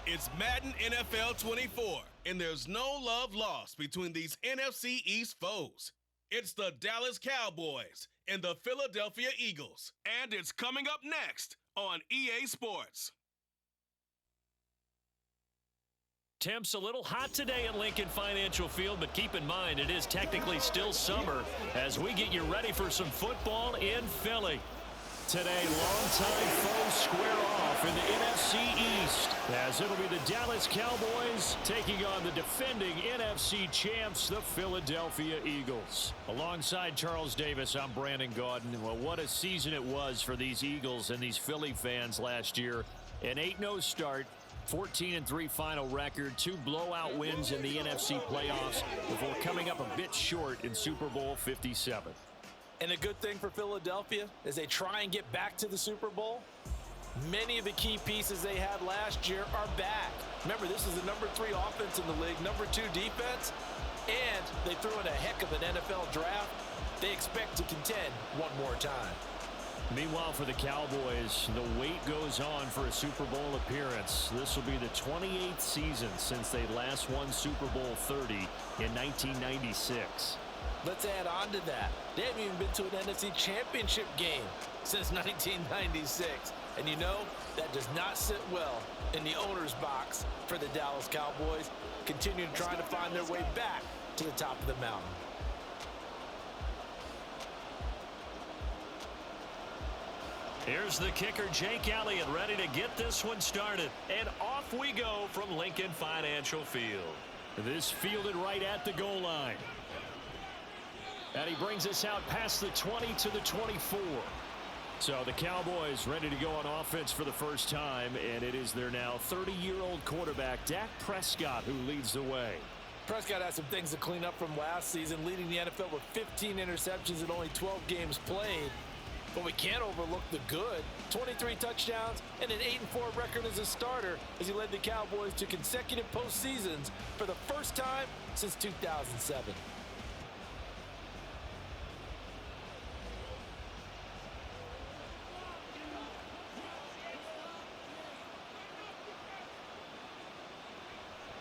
It's Madden NFL 24, and there's no love lost between these NFC East foes. It's the Dallas Cowboys and the Philadelphia Eagles, and it's coming up next on EA Sports. Temps a little hot today at Lincoln Financial Field, but keep in mind it is technically still summer as we get you ready for some football in Philly. Today, longtime foes square off in the NFC East as it'll be the Dallas Cowboys taking on the defending NFC champs, the Philadelphia Eagles. Alongside Charles Davis, I'm Brandon Gaudin. Well, what a season it was for these Eagles and these Philly fans last year. An 8-0 start, 14-3 final record, 2 blowout wins in the NFC playoffs before coming up a bit short in Super Bowl 57. And a good thing for Philadelphia as they try and get back to the Super Bowl, many of the key pieces they had last year are back. Remember, this is the number 3 offense in the league, number 2 defense, and they threw in a heck of an NFL draft. They expect to contend one more time. Meanwhile, for the Cowboys, the wait goes on for a Super Bowl appearance. This will be the 28th season since they last won Super Bowl 30 in 1996. Let's add on to that. They haven't even been to an NFC Championship game since 1996. And you know, that does not sit well in the owner's box for the Dallas Cowboys, continuing trying to find their way back to the top of the mountain. Here's the kicker, Jake Elliott, ready to get this one started. And off we go from Lincoln Financial Field. This fielded right at the goal line. And he brings us out past the 20 to the 24. So the Cowboys ready to go on offense for the first time, and it is their now 30-year-old quarterback, Dak Prescott, who leads the way. Prescott has some things to clean up from last season, leading the NFL with 15 interceptions in only 12 games played. But we can't overlook the good. 23 touchdowns and an 8-4 record as a starter as he led the Cowboys to consecutive postseasons for the first time since 2007.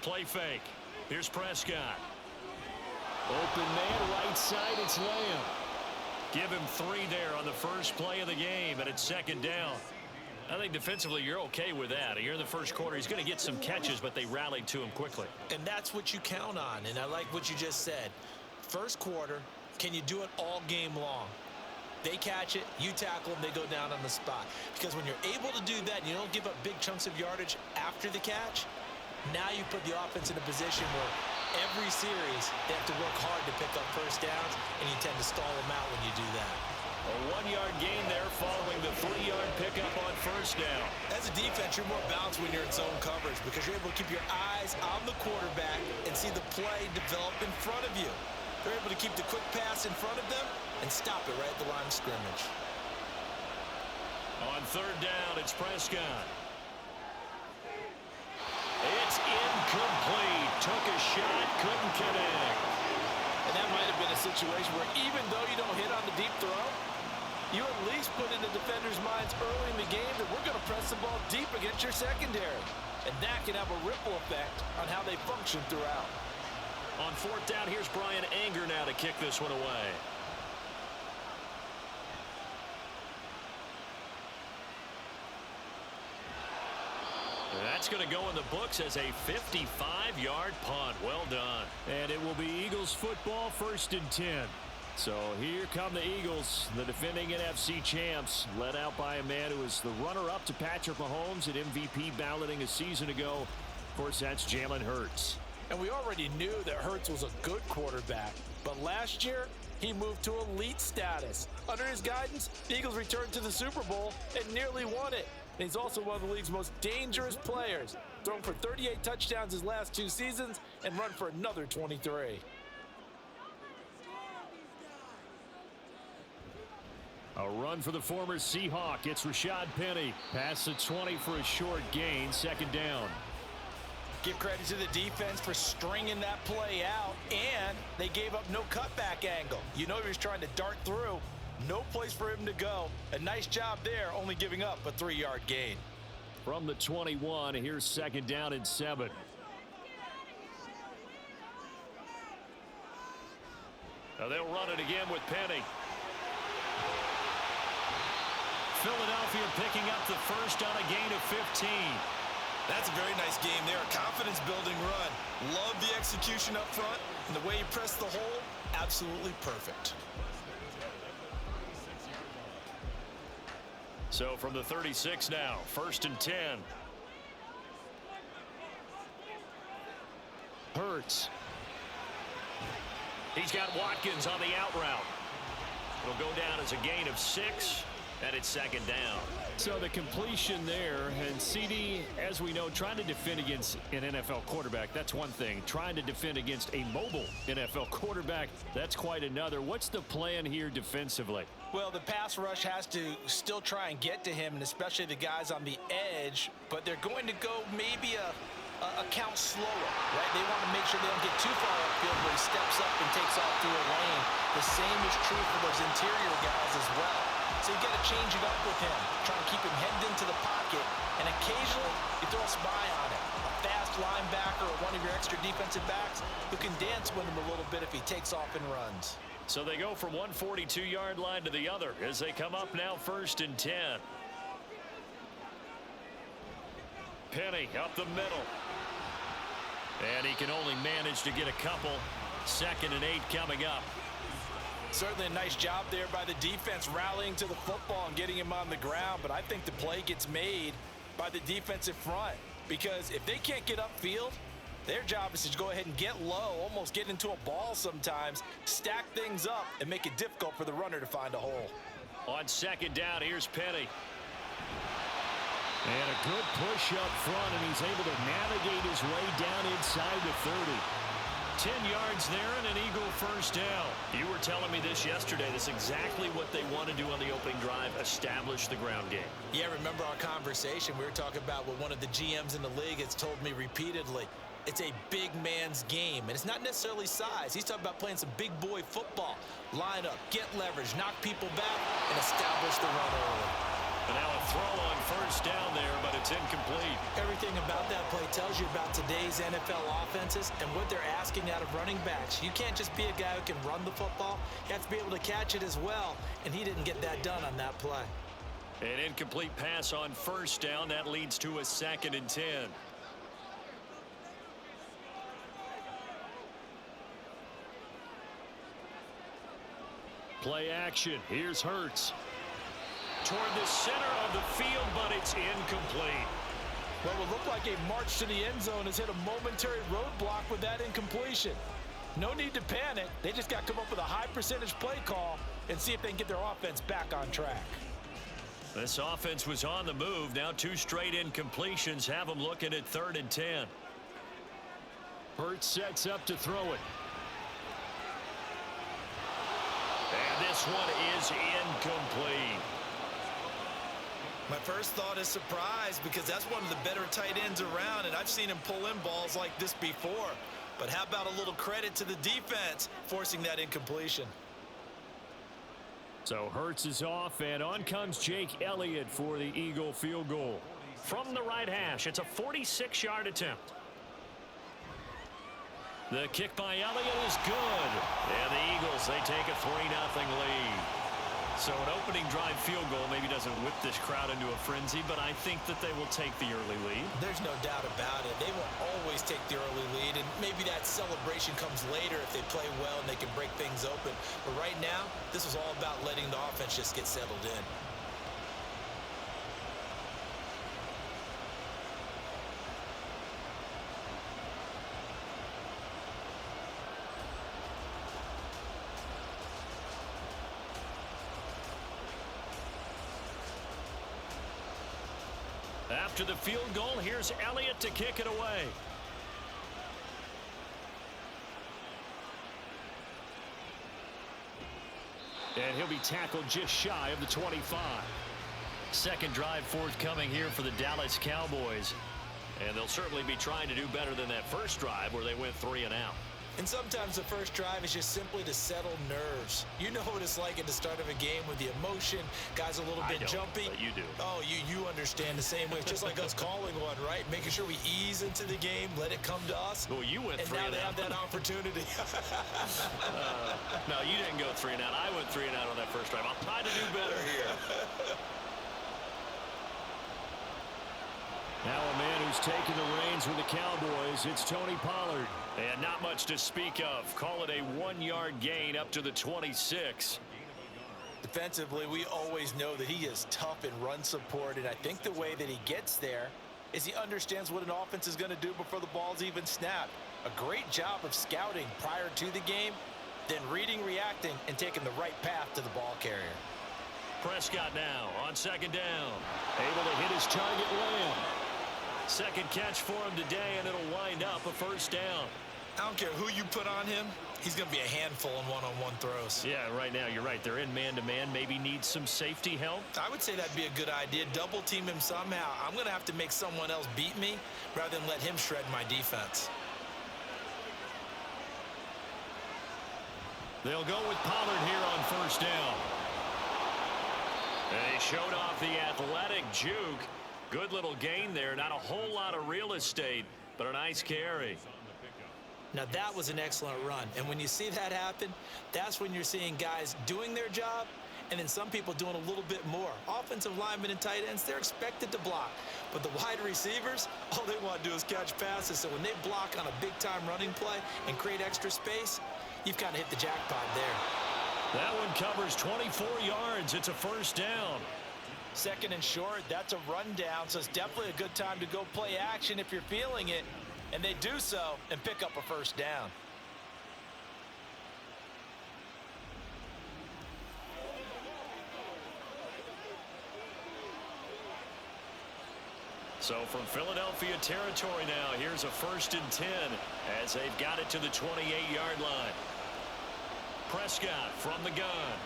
Play fake. Here's Prescott. Open man, right side, it's Lamb. Give him 3 there on the first play of the game, and it's second down. I think defensively you're okay with that. Here in the first quarter, he's going to get some catches, but they rallied to him quickly. And that's what you count on, and I like what you just said. First quarter, can you do it all game long? They catch it, you tackle them, they go down on the spot. Because when you're able to do that and you don't give up big chunks of yardage after the catch, now you put the offense in a position where every series they have to work hard to pick up first downs, and you tend to stall them out when you do that. A 1-yard gain there following the 3-yard pickup on first down. As a defense, you're more balanced when you're in zone coverage because you're able to keep your eyes on the quarterback and see the play develop in front of you. They're able to keep the quick pass in front of them and stop it right at the line of scrimmage. On third down, it's Prescott. It's incomplete. Took a shot, couldn't connect. And that might have been a situation where even though you don't hit on the deep throw, you at least put in the defenders' minds early in the game that we're going to press the ball deep against your secondary. And that can have a ripple effect on how they function throughout. On fourth down, here's Brian Anger now to kick this one away. That's going to go in the books as a 55-yard punt. Well done. And it will be Eagles football, 1st and 10. So here come the Eagles, the defending NFC champs, led out by a man who was the runner-up to Patrick Mahomes at MVP balloting a season ago. Of course, that's Jalen Hurts. And we already knew that Hurts was a good quarterback. But last year, he moved to elite status. Under his guidance, the Eagles returned to the Super Bowl and nearly won it. And he's also one of the league's most dangerous players. Thrown for 38 touchdowns his last 2 seasons and run for another 23. A run for the former Seahawk. It's Rashad Penny. Past the 20 for a short gain. 2nd down. Give credit to the defense for stringing that play out, and they gave up no cutback angle. You know he was trying to dart through. No place for him to go. A nice job there, only giving up a 3-yard gain. From the 21, here's 2nd down and 7. Now they'll run it again with Penny. Philadelphia picking up the first on a gain of 15. That's a very nice game there. A confidence-building run. Love the execution up front. And the way you press the hole, absolutely perfect. So from the 36 now, 1st and 10. Hurts. He's got Watkins on the out route. It'll go down as a gain of 6, and it's 2nd down. So the completion there, and CD, as we know, trying to defend against an NFL quarterback, that's one thing. Trying to defend against a mobile NFL quarterback, that's quite another. What's the plan here defensively? Well, the pass rush has to still try and get to him, and especially the guys on the edge, but they're going to go maybe a count slower, right? They want to make sure they don't get too far upfield where he steps up and takes off through a lane. The same is true for those interior guys as well. So you got to change it up with him. Try and keep him headed into the pocket, and occasionally you throw a spy on it. A fast linebacker or one of your extra defensive backs who can dance with him a little bit if he takes off and runs. So they go from one 42-yard line to the other as they come up now 1st and 10. Penny up the middle. And he can only manage to get a couple. 2nd and 8 coming up. Certainly a nice job there by the defense rallying to the football and getting him on the ground, but I think the play gets made by the defensive front because if they can't get upfield, their job is to go ahead and get low, almost get into a ball sometimes, stack things up, and make it difficult for the runner to find a hole. On 2nd down, here's Penny. And a good push up front, and he's able to navigate his way down inside the 30. 10 yards there and an Eagle 1st down. You were telling me this yesterday. That's exactly what they want to do on the opening drive, establish the ground game. Yeah, remember our conversation. We were talking about what one of the GMs in the league has told me repeatedly. It's a big man's game, and it's not necessarily size. He's talking about playing some big boy football. Line up, get leverage, knock people back, and establish the run early. And now a throw on 1st down there, but it's incomplete. Everything about that play tells you about today's NFL offenses and what they're asking out of running backs. You can't just be a guy who can run the football. You have to be able to catch it as well, and he didn't get that done on that play. An incomplete pass on 1st down. That leads to a 2nd and 10. Play action. Here's Hurts. Toward the center of the field, but it's incomplete. Well, it looked like a march to the end zone has hit a momentary roadblock with that incompletion. No need to panic. They just got to come up with a high percentage play call and see if they can get their offense back on track. This offense was on the move. Now 2 straight incompletions have them looking at 3rd and 10. Hurts sets up to throw it. And this one is incomplete. My first thought is surprise because that's one of the better tight ends around, and I've seen him pull in balls like this before. But how about a little credit to the defense forcing that incompletion? So Hurts is off, and on comes Jake Elliott for the Eagle field goal. From the right hash, it's a 46-yard attempt. The kick by Elliott is good. And the Eagles, they take a 3-0 lead. So an opening drive field goal maybe doesn't whip this crowd into a frenzy, but I think that they will take the early lead. There's no doubt about it. They will always take the early lead, and maybe that celebration comes later if they play well and they can break things open. But right now, this is all about letting the offense just get settled in. After the field goal, here's Elliott to kick it away. And he'll be tackled just shy of the 25. Second drive forthcoming here for the Dallas Cowboys. And they'll certainly be trying to do better than that first drive where they went 3 and out. And sometimes the first drive is just simply to settle nerves. You know what it's like at the start of a game with the emotion, guys a little bit jumpy. But you do. Oh, you understand the same way. It's just like us calling one, right? Making sure we ease into the game, let it come to us. Well, you went and 3 now and they out. have that opportunity. No, you didn't go 3 and out. I went 3 and out on that first drive. I'll try to do better here. Now a man who's taken the reins with the Cowboys, it's Tony Pollard. And not much to speak of. Call it a 1-yard gain up to the 26. Defensively, we always know that he is tough in run support, and I think the way that he gets there is he understands what an offense is going to do before the ball's even snapped. A great job of scouting prior to the game, then reading, reacting, and taking the right path to the ball carrier. Prescott now on second down. Able to hit his target, Lamb. Second catch for him today, and it'll wind up a first down. I don't care who you put on him, he's going to be a handful in one-on-one throws. Yeah, right now, you're right. They're in man-to-man. Maybe needs some safety help. I would say that'd be a good idea. Double team him somehow. I'm going to have to make someone else beat me rather than let him shred my defense. They'll go with Pollard here on first down. And he showed off the athletic juke. Good little gain there. Not a whole lot of real estate, but a nice carry. Now that was an excellent run. And when you see that happen, that's when you're seeing guys doing their job and then some people doing a little bit more. Offensive linemen and tight ends, they're expected to block. But the wide receivers, all they want to do is catch passes. So when they block on a big-time running play and create extra space, you've kind of hit the jackpot there. That one covers 24 yards. It's a first down. Second and short, that's a rundown, so it's definitely a good time to go play action if you're feeling it. And they do so and pick up a first down. So from Philadelphia territory now, here's a 1st and 10 as they've got it to the 28-yard line. Prescott from the gun.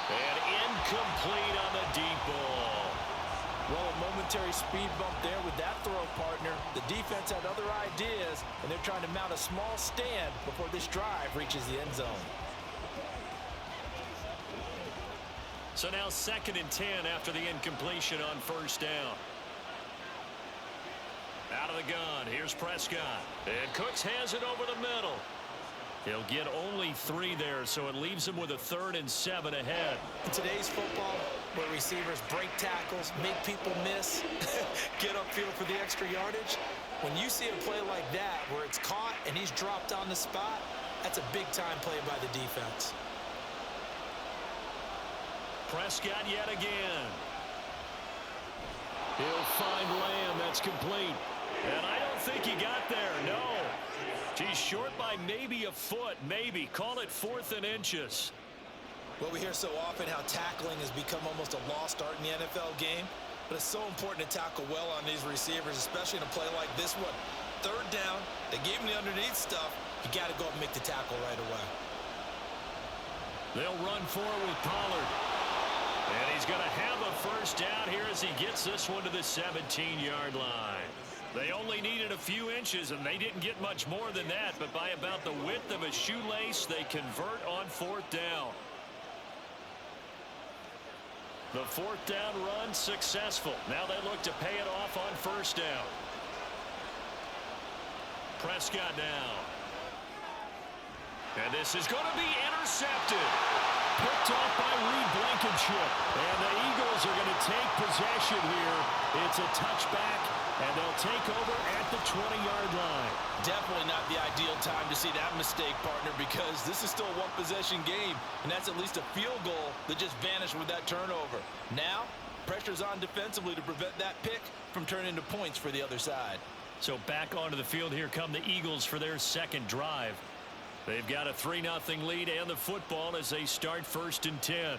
And incomplete on the deep ball. Well, a momentary speed bump there with that throw, partner. The defense had other ideas, and they're trying to mount a small stand before this drive reaches the end zone. So now 2nd and 10 after the incompletion on first down. Out of the gun, here's Prescott. And Cooks has it over the middle. He'll get only 3 there, so it leaves him with a 3rd and 7 ahead. In today's football, where receivers break tackles, make people miss, get upfield for the extra yardage, when you see a play like that where it's caught and he's dropped on the spot, that's a big-time play by the defense. Prescott yet again. He'll find Lamb. That's complete. And I don't think he got there, no. He's short by maybe a foot, maybe. Call it 4th and inches. Well, we hear so often how tackling has become almost a lost art in the NFL game, but it's so important to tackle well on these receivers, especially in a play like this one. 3rd down, they gave him the underneath stuff. You got to go up and make the tackle right away. They'll run forward with Pollard. And he's going to have a first down here as he gets this one to the 17-yard line. They only needed a few inches, and they didn't get much more than that, but by about the width of a shoelace, they convert on 4th down. The 4th down run successful. Now they look to pay it off on first down. Prescott now. And this is going to be intercepted. Picked off by Reed Blankenship. And the Eagles are going to take possession here. It's a touchback, and they'll take over at the 20-yard line. Definitely not the ideal time to see that mistake, partner, because this is still a one-possession game, and that's at least a field goal that just vanished with that turnover. Now, pressure's on defensively to prevent that pick from turning into points for the other side. So back onto the field here come the Eagles for their second drive. They've got a 3-0 lead and the football as they start 1st and 10.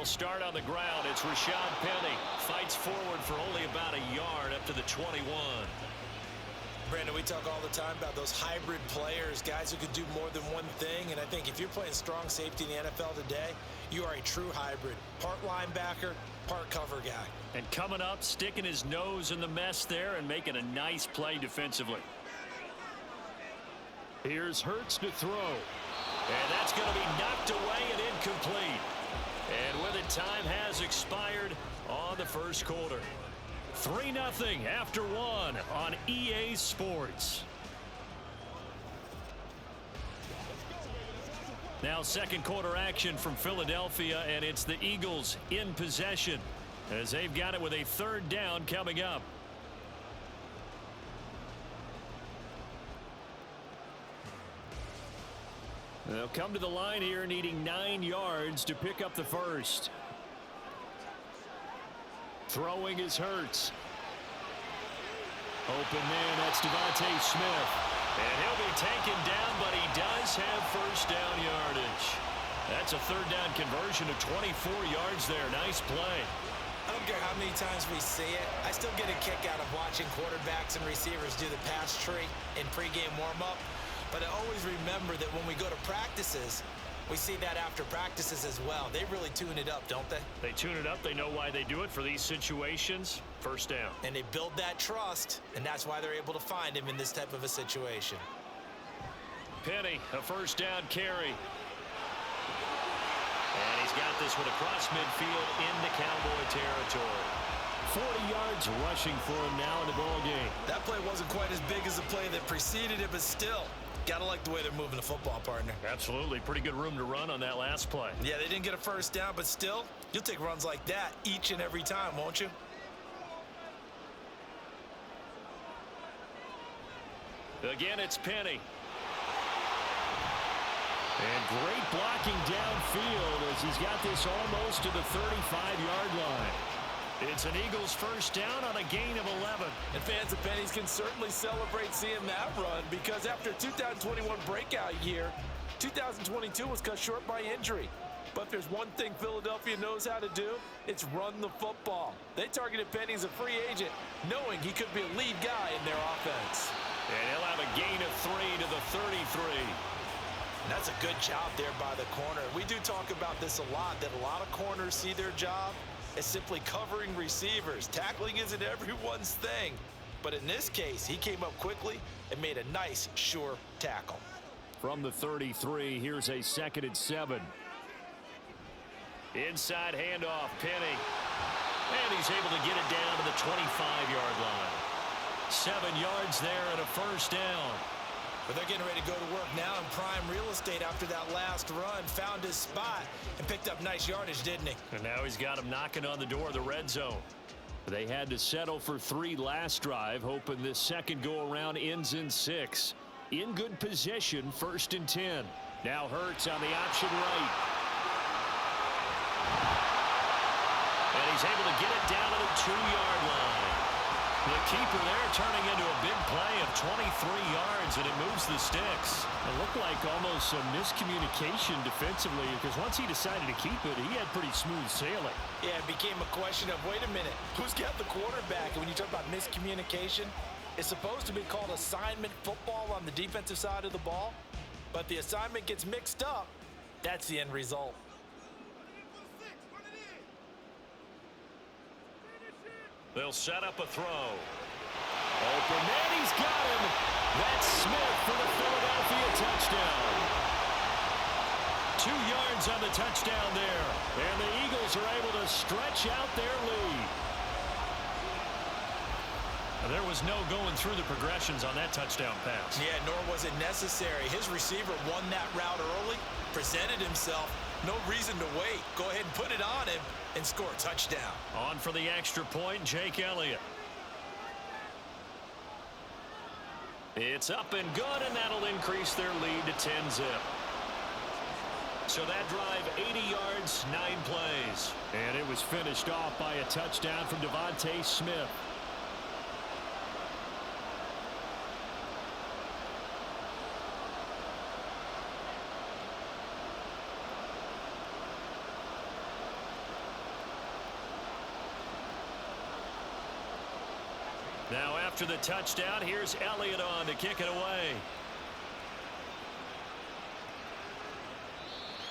They'll start on the ground. It's Rashad Penny. Fights forward for only about a yard up to the 21. Brandon, we talk all the time about those hybrid players, guys who could do more than one thing. And I think if you're playing strong safety in the NFL today, you are a true hybrid. Part linebacker, part cover guy. And coming up, sticking his nose in the mess there and making a nice play defensively. Here's Hurts to throw. And that's going to be knocked away and incomplete. And with it, time has expired on the first quarter. 3-0 after 1 on EA Sports. Now second quarter action from Philadelphia, and it's the Eagles in possession as they've got it with a third down coming up. They'll come to the line here needing 9 yards to pick up the first. Throwing is Hurts. Open man, that's Devontae Smith. And he'll be taken down, but he does have first down yardage. That's a third down conversion of 24 yards there. Nice play. I don't care how many times we see it. I still get a kick out of watching quarterbacks and receivers do the pass tree in pregame warm-up. But I always remember that when we go to practices, we see that after practices as well. They really tune it up, don't they? They tune it up. They know why they do it for these situations. First down. And they build that trust, and that's why they're able to find him in this type of a situation. Penny, a first down carry. And he's got this one across midfield into Cowboy territory. 40 yards rushing for him now in the ball game. That play wasn't quite as big as the play that preceded it, but still, gotta like the way they're moving the football, partner. Absolutely. Pretty good room to run on that last play. Yeah, they didn't get a first down, but still, you'll take runs like that each and every time, won't you? Again, it's Penny. And great blocking downfield as he's got this almost to the 35-yard line. It's an Eagles first down on a gain of 11. And fans of Pennies can certainly celebrate seeing that run because after 2021 breakout year, 2022 was cut short by injury. But if there's one thing Philadelphia knows how to do, it's run the football. They targeted Penny as a free agent, knowing he could be a lead guy in their offense. And he'll have a gain of 3 to the 33. And that's a good job there by the corner. We do talk about this a lot, that a lot of corners see their job as simply covering receivers. Tackling isn't everyone's thing. But in this case, he came up quickly and made a nice, sure tackle. From the 33, here's a 2nd and 7. Inside handoff, Penny. And he's able to get it down to the 25-yard line. 7 yards there and a first down. But they're getting ready to go to work now in prime real estate after that last run. Found his spot and picked up nice yardage, didn't he? And now he's got him knocking on the door of the red zone. They had to settle for 3 last drive, hoping this second go-around ends in 6. In good position, 1st and 10. Now Hurts on the option right. And he's able to get it down to the 2-yard line. The keeper there turning into a big play of 23 yards, and it moves the sticks. It looked like almost some miscommunication defensively because once he decided to keep it, he had pretty smooth sailing. Yeah, it became a question of, wait a minute, who's got the quarterback? And when you talk about miscommunication, it's supposed to be called assignment football on the defensive side of the ball, but the assignment gets mixed up. That's the end result. They'll set up a throw. Open man, he's got him. That's Smith for the Philadelphia touchdown. 2 yards on the touchdown there. And the Eagles are able to stretch out their lead. There was no going through the progressions on that touchdown pass. Yeah, nor was it necessary. His receiver won that route early, presented himself. No reason to wait. Go ahead and put it on him and score a touchdown. On for the extra point, Jake Elliott. It's up and good, and that'll increase their lead to 10-zip. So that drive, 80 yards, 9 plays. And it was finished off by a touchdown from Devontae Smith. After the touchdown, here's Elliott on to kick it away.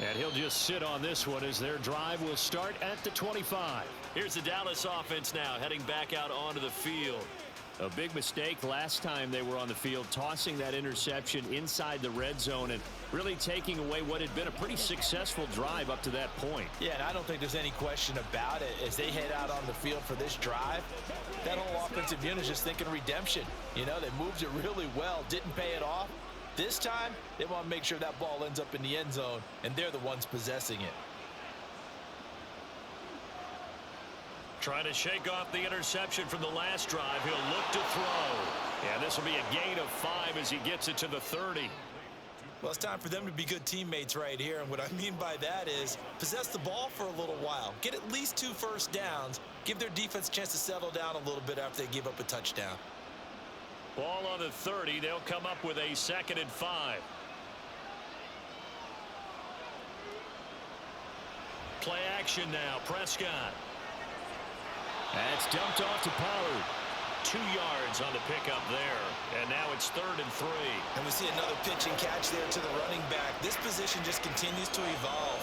And he'll just sit on this one as their drive will start at the 25. Here's the Dallas offense now heading back out onto the field. A big mistake last time they were on the field, tossing that interception inside the red zone and really taking away what had been a pretty successful drive up to that point. Yeah, and I don't think there's any question about it. As they head out on the field for this drive, that whole offensive unit is just thinking redemption. You know, they moved it really well, didn't pay it off. This time, they want to make sure that ball ends up in the end zone, and they're the ones possessing it. Trying to shake off the interception from the last drive. He'll look to throw. And this will be a gain of 5 as he gets it to the 30. Well, it's time for them to be good teammates right here. And what I mean by that is possess the ball for a little while. Get at least 2 first downs. Give their defense a chance to settle down a little bit after they give up a touchdown. Ball on the 30. They'll come up with a 2nd and 5. Play action now. Prescott. That's dumped off to Pollard. 2 yards on the pickup there. And now it's 3rd and 3. And we see another pitch and catch there to the running back. This position just continues to evolve.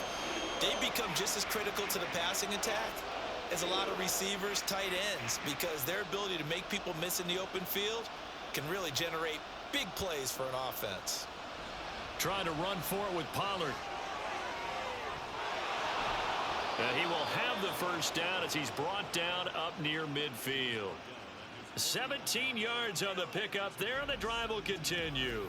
They become just as critical to the passing attack as a lot of receivers, tight ends, because their ability to make people miss in the open field can really generate big plays for an offense. Trying to run for it with Pollard. And he will have the first down as he's brought down up near midfield. 17 yards on the pickup there, and the drive will continue.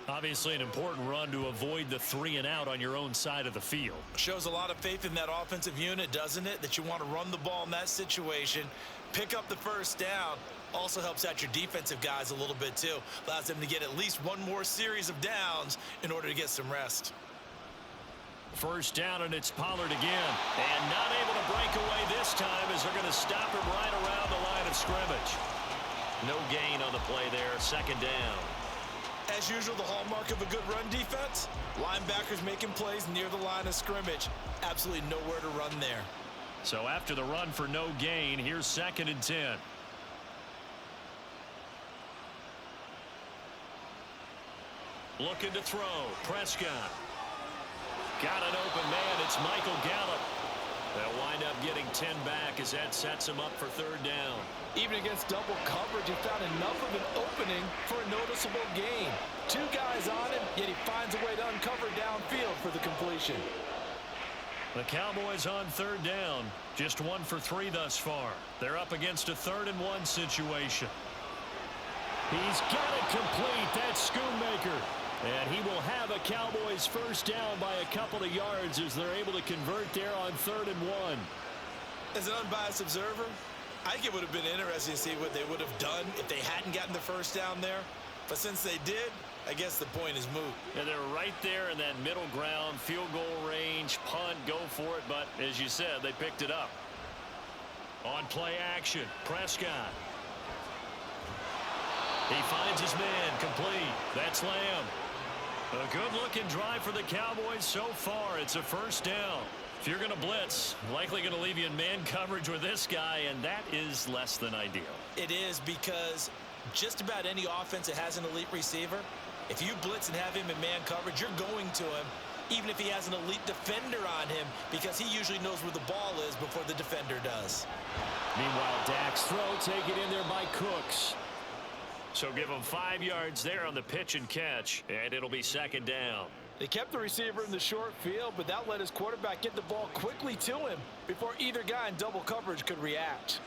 Obviously an important run to avoid the 3 and out on your own side of the field. Shows a lot of faith in that offensive unit, doesn't it? That you want to run the ball in that situation, pick up the first down. Also helps out your defensive guys a little bit too. Allows them to get at least one more series of downs in order to get some rest. First down, and it's Pollard again. And not able to break away this time as they're going to stop him right around the line of scrimmage. No gain on the play there. 2nd down. As usual, the hallmark of a good run defense, linebackers making plays near the line of scrimmage. Absolutely nowhere to run there. So after the run for no gain, here's 2nd and 10. Looking to throw. Prescott. Got an open man. It's Michael Gallup. They'll wind up getting 10 back as that sets him up for 3rd down. Even against double coverage, he found enough of an opening for a noticeable gain. 2 guys on him, yet he finds a way to uncover downfield for the completion. The Cowboys on 3rd down. Just 1 for 3 thus far. They're up against a 3rd and 1 situation. He's got it complete. That's Schoonmaker. And he will have a Cowboys first down by a couple of yards as they're able to convert there on 3rd and 1. As an unbiased observer, I think it would have been interesting to see what they would have done if they hadn't gotten the first down there. But since they did, I guess the point is moot. And they're right there in that middle ground, field goal range, punt, go for it. But as you said, they picked it up. On play action, Prescott. He finds his man, complete. That's Lamb. A good-looking drive for the Cowboys so far. It's a first down. If you're going to blitz, likely going to leave you in man coverage with this guy, and that is less than ideal. It is, because just about any offense that has an elite receiver, if you blitz and have him in man coverage, you're going to him, even if he has an elite defender on him, because he usually knows where the ball is before the defender does. Meanwhile, Dak's throw taken in there by Cooks. So give him 5 yards there on the pitch and catch, and it'll be 2nd down. They kept the receiver in the short field, but that let his quarterback get the ball quickly to him before either guy in double coverage could react.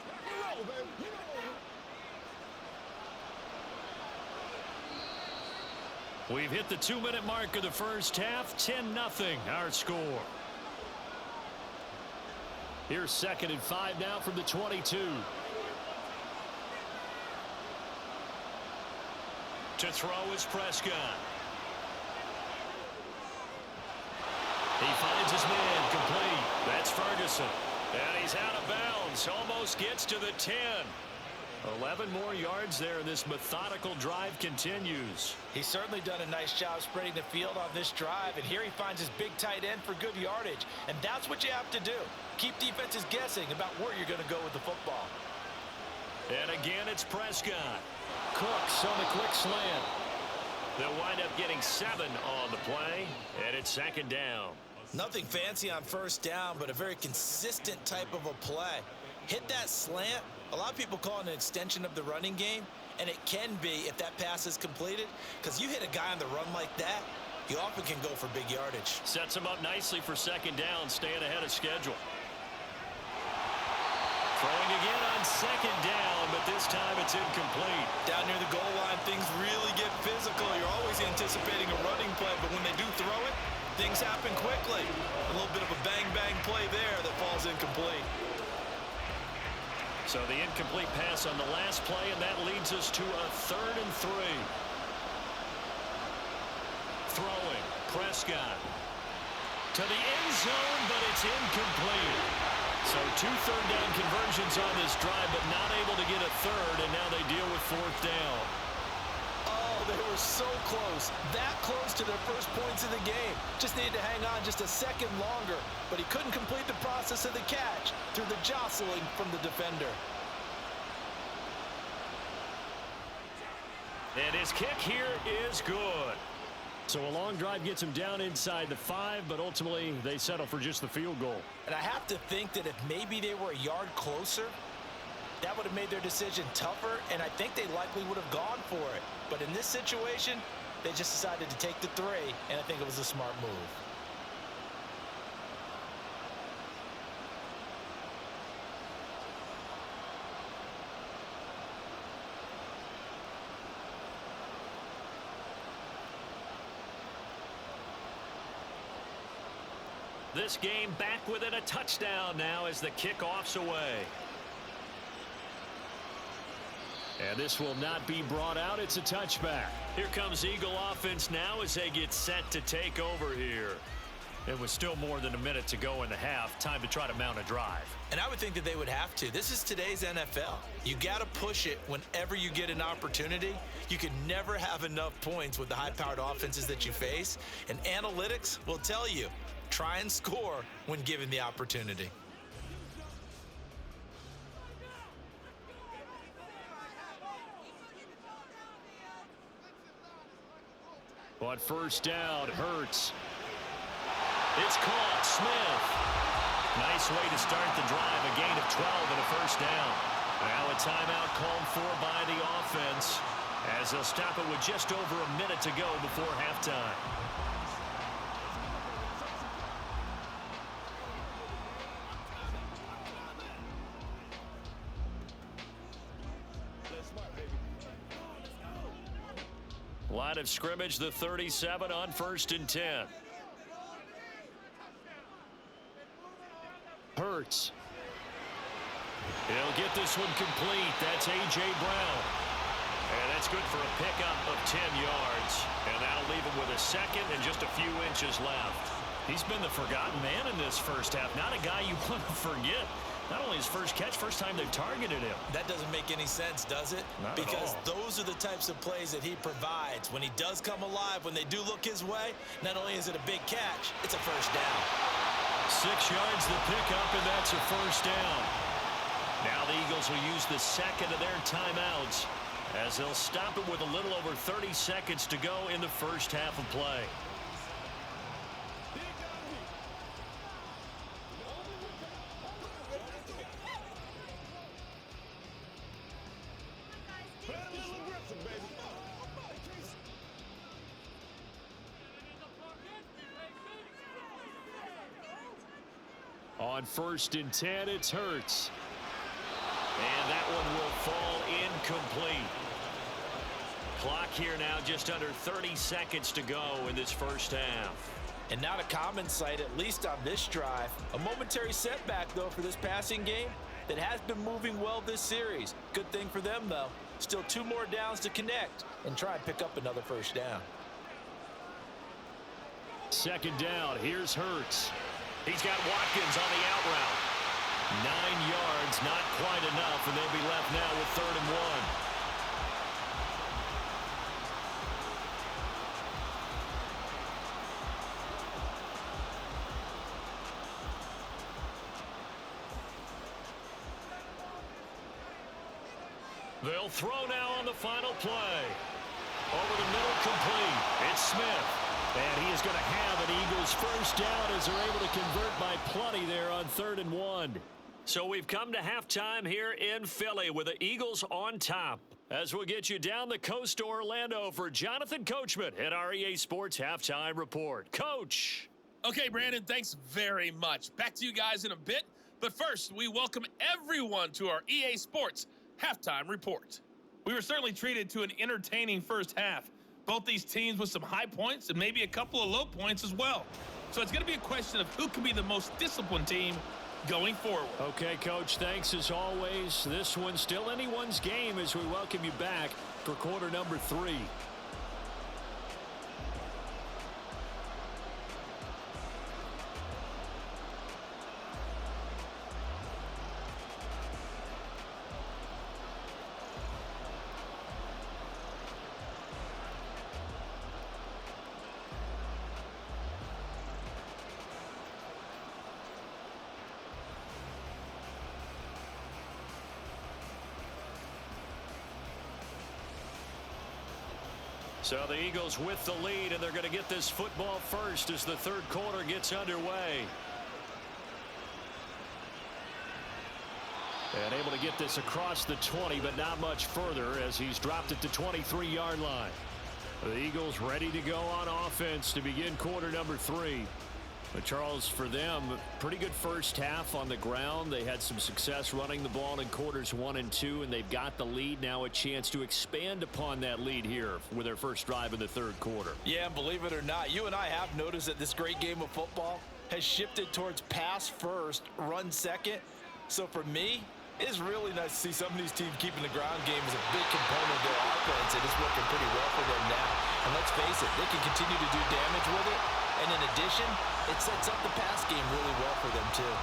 We've hit the 2-minute mark of the first half. 10-0 our score. Here's 2nd and 5 now from the 22. To throw is Prescott. He finds his man, complete. That's Ferguson. And he's out of bounds. Almost gets to the 10. 11 more yards there, and this methodical drive continues. He's certainly done a nice job spreading the field on this drive, and here he finds his big tight end for good yardage. And that's what you have to do. Keep defenses guessing about where you're going to go with the football. And again, it's Prescott. Cooks on the quick slant. They'll wind up getting 7 on the play, and it's second down. Nothing fancy on first down, but a very consistent type of a play. Hit that slant. A lot of people call it an extension of the running game, and it can be if that pass is completed, because you hit a guy on the run like that, you often can go for big yardage. Sets him up nicely for second down, staying ahead of schedule. Throwing again on second down, but this time it's incomplete. Down near the goal line, things really get physical. You're always anticipating a running play, but when they do throw it, things happen quickly. A little bit of a bang-bang play there that falls incomplete. So the incomplete pass on the last play, and that leads us to a 3rd and 3. Throwing, Prescott. To the end zone, but it's incomplete. So 2 third-down conversions on this drive, but not able to get a third, and now they deal with 4th down. Oh, they were so close. That close to their first points of the game. Just needed to hang on just a second longer, but he couldn't complete the process of the catch through the jostling from the defender. And his kick here is good. So a long drive gets him down inside the 5, but ultimately they settle for just the field goal. And I have to think that if maybe they were a yard closer, that would have made their decision tougher, and I think they likely would have gone for it. But in this situation, they just decided to take the 3, and I think it was a smart move. This game back within a touchdown now as the kickoff's away. And this will not be brought out. It's a touchback. Here comes Eagle offense now as they get set to take over here. It was still more than a minute to go in the half. Time to try to mount a drive. And I would think that they would have to. This is today's NFL. You got to push it whenever you get an opportunity. You can never have enough points with the high-powered offenses that you face. And analytics will tell you, try and score when given the opportunity. But first down, Hurts. It's caught. Smith. Nice way to start the drive. A gain of 12 and a first down. Now a timeout called for by the offense as they'll stop it with just over a minute to go before halftime. Line of scrimmage, the 37 on 1st and 10. Hurts. He'll get this one complete. That's A.J. Brown. And that's good for a pickup of 10 yards. And that'll leave him with a second and just a few inches left. He's been the forgotten man in this first half. Not a guy you want to forget. Not only his first catch, first time they've targeted him. That doesn't make any sense, does it? Not because at all. Those are the types of plays that he provides. When he does come alive, when they do look his way, not only is it a big catch, it's a first down. 6 yards the pickup, and that's a first down. Now the Eagles will use the second of their timeouts as they'll stop it with a little over 30 seconds to go in the first half of play. On 1st and 10, it's Hurts. And that one will fall incomplete. Clock here now just under 30 seconds to go in this first half. And not a common sight, at least on this drive. A momentary setback, though, for this passing game that has been moving well this series. Good thing for them, though. Still 2 more downs to connect and try and pick up another first down. Second down, here's Hurts. He's got Watkins on the out route. 9 yards, not quite enough, and they'll be left now with 3rd and 1. They'll throw now on the final play. Over the middle, complete. It's Smith. And he is going to have an Eagles first down as they're able to convert by plenty there on 3rd and 1. So we've come to halftime here in Philly with the Eagles on top. As we'll get you down the coast to Orlando for Jonathan Coachman at our EA Sports Halftime Report. Coach. Okay, Brandon, thanks very much. Back to you guys in a bit. But first, we welcome everyone to our EA Sports Halftime Report. We were certainly treated to an entertaining first half. Both these teams with some high points and maybe a couple of low points as well. So it's going to be a question of who can be the most disciplined team going forward. Okay, Coach, thanks as always. This one's still anyone's game as we welcome you back for quarter number 3. So the Eagles with the lead, and they're going to get this football first as the third quarter gets underway. And able to get this across the 20, but not much further as he's dropped it to 23-yard line. The Eagles ready to go on offense to begin quarter number 3. But Charles, for them, pretty good first half on the ground. They had some success running the ball in quarters 1 and 2, and they've got the lead now, a chance to expand upon that lead here with their first drive in the third quarter. Yeah, and believe it or not, you and I have noticed that this great game of football has shifted towards pass first, run second. So for me, it's really nice to see some of these teams keeping the ground game as a big component of their offense, and it's working pretty well for them now. And let's face it, they can continue to do damage with it. And in addition, it sets up the pass game really well for them, too.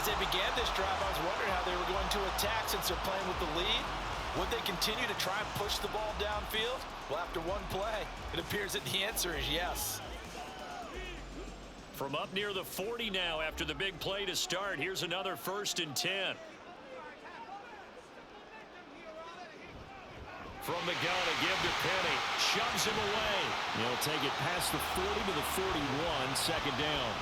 As they began this drive, I was wondering how they were going to attack since they're playing with the lead. Would they continue to try and push the ball downfield? Well, after one play, it appears that the answer is yes. From up near the 40 now after the big play to start, here's another 1st and 10. From the gun to give to Penny. Shoves him away. He'll take it past the 40 to the 41. 2nd down.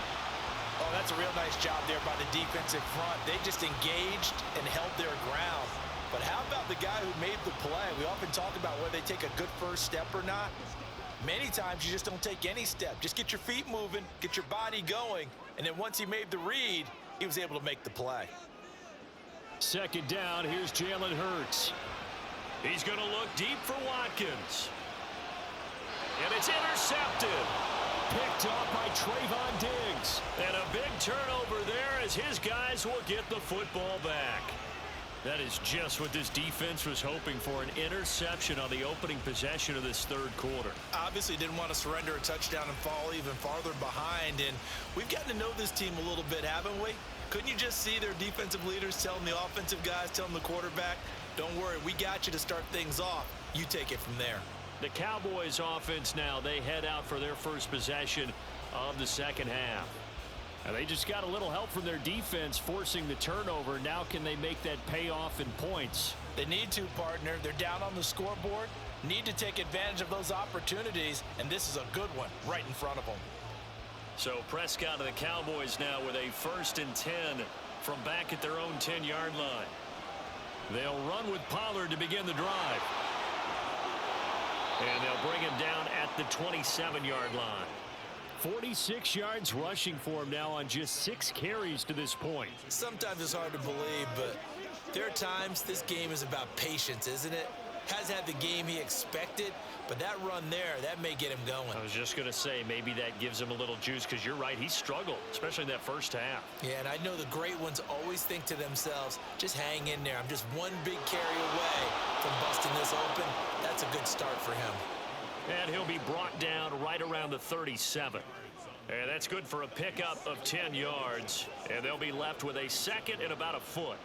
Oh, that's a real nice job there by the defensive front. They just engaged and held their ground. But how about the guy who made the play? We often talk about whether they take a good first step or not. Many times you just don't take any step. Just get your feet moving, get your body going, and then once he made the read, he was able to make the play. 2nd down. Here's Jalen Hurts. He's going to look deep for Watkins. And it's intercepted. Picked off by Trayvon Diggs. And a big turnover there as his guys will get the football back. That is just what this defense was hoping for, an interception on the opening possession of this third quarter. Obviously didn't want to surrender a touchdown and fall even farther behind. And we've gotten to know this team a little bit, haven't we? Couldn't you just see their defensive leaders telling the offensive guys, telling the quarterback, don't worry, we got you to start things off. You take it from there. The Cowboys offense now, they head out for their first possession of the second half. And they just got a little help from their defense forcing the turnover. Now can they make that pay off in points? They need to, partner. They're down on the scoreboard. Need to take advantage of those opportunities. And this is a good one right in front of them. So Prescott and the Cowboys now with a 1st and 10 from back at their own 10-yard line. They'll run with Pollard to begin the drive. And they'll bring him down at the 27-yard line. 46 yards rushing for him now on just 6 carries to this point. Sometimes it's hard to believe, but there are times this game is about patience, isn't it? Has had the game he expected, but that run there, that may get him going. I was just going to say, maybe that gives him a little juice, because you're right, he struggled, especially in that first half. Yeah, and I know the great ones always think to themselves, just hang in there. I'm just one big carry away from busting this open. That's a good start for him. And he'll be brought down right around the 37. And that's good for a pickup of 10 yards. And they'll be left with a 2nd and about a foot.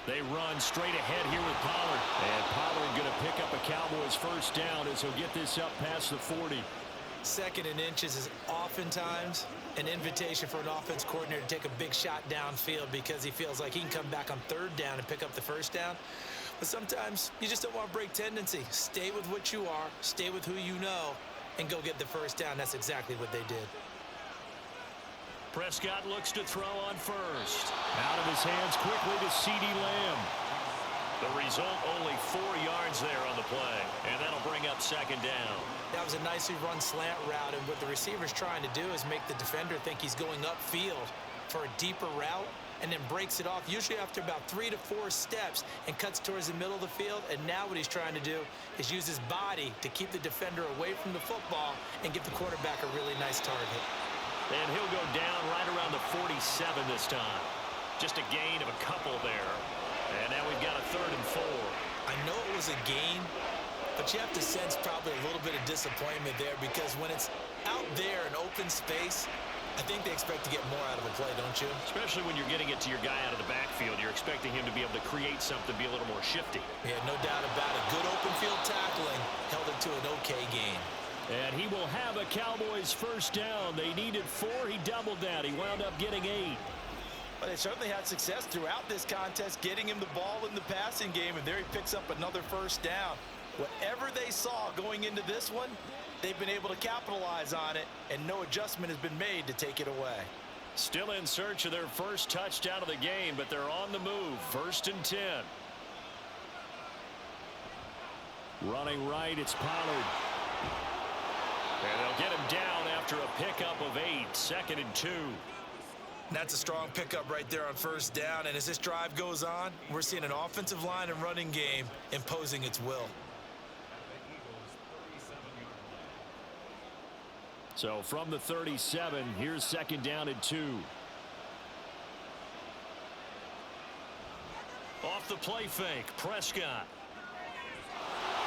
They run straight ahead here with Pollard. And Pollard going to pick up a Cowboys first down as he'll get this up past the 40. Second and inches is oftentimes an invitation for an offense coordinator to take a big shot downfield because he feels like he can come back on third down and pick up the first down. But sometimes you just don't want to break tendency. Stay with what you are, stay with who you know, and go get the first down. That's exactly what they did. Prescott looks to throw on first. Out of his hands quickly to C.D. Lamb. The result, only 4 yards there on the play, and that'll bring up second down. That was a nicely run slant route, and what the receiver's trying to do is make the defender think he's going upfield for a deeper route, and then breaks it off, usually after about 3 to 4 steps, and cuts towards the middle of the field. And now what he's trying to do is use his body to keep the defender away from the football and give the quarterback a really nice target. And he'll go down right around the 47 this time. Just a gain of a couple there. And now we've got a 3rd and 4. I know it was a gain, but you have to sense probably a little bit of disappointment there, because when it's out there in open space, I think they expect to get more out of a play, don't you? Especially when you're getting it to your guy out of the backfield. You're expecting him to be able to create something, be a little more shifty. Yeah, no doubt about it. Good open field tackling held it to an okay gain. And he will have a Cowboys first down. They needed 4. He doubled that. He wound up getting 8. Well, they certainly had success throughout this contest, getting him the ball in the passing game, and there he picks up another first down. Whatever they saw going into this one, they've been able to capitalize on it, and no adjustment has been made to take it away. Still in search of their first touchdown of the game, but they're on the move. 1st and 10. Running right, it's Pollard. And they'll get him down after a pickup of 8. 2nd and 2. That's a strong pickup right there on first down, and as this drive goes on, we're seeing an offensive line and running game imposing its will. So from the 37, here's 2nd down and 2. Off the play fake, Prescott.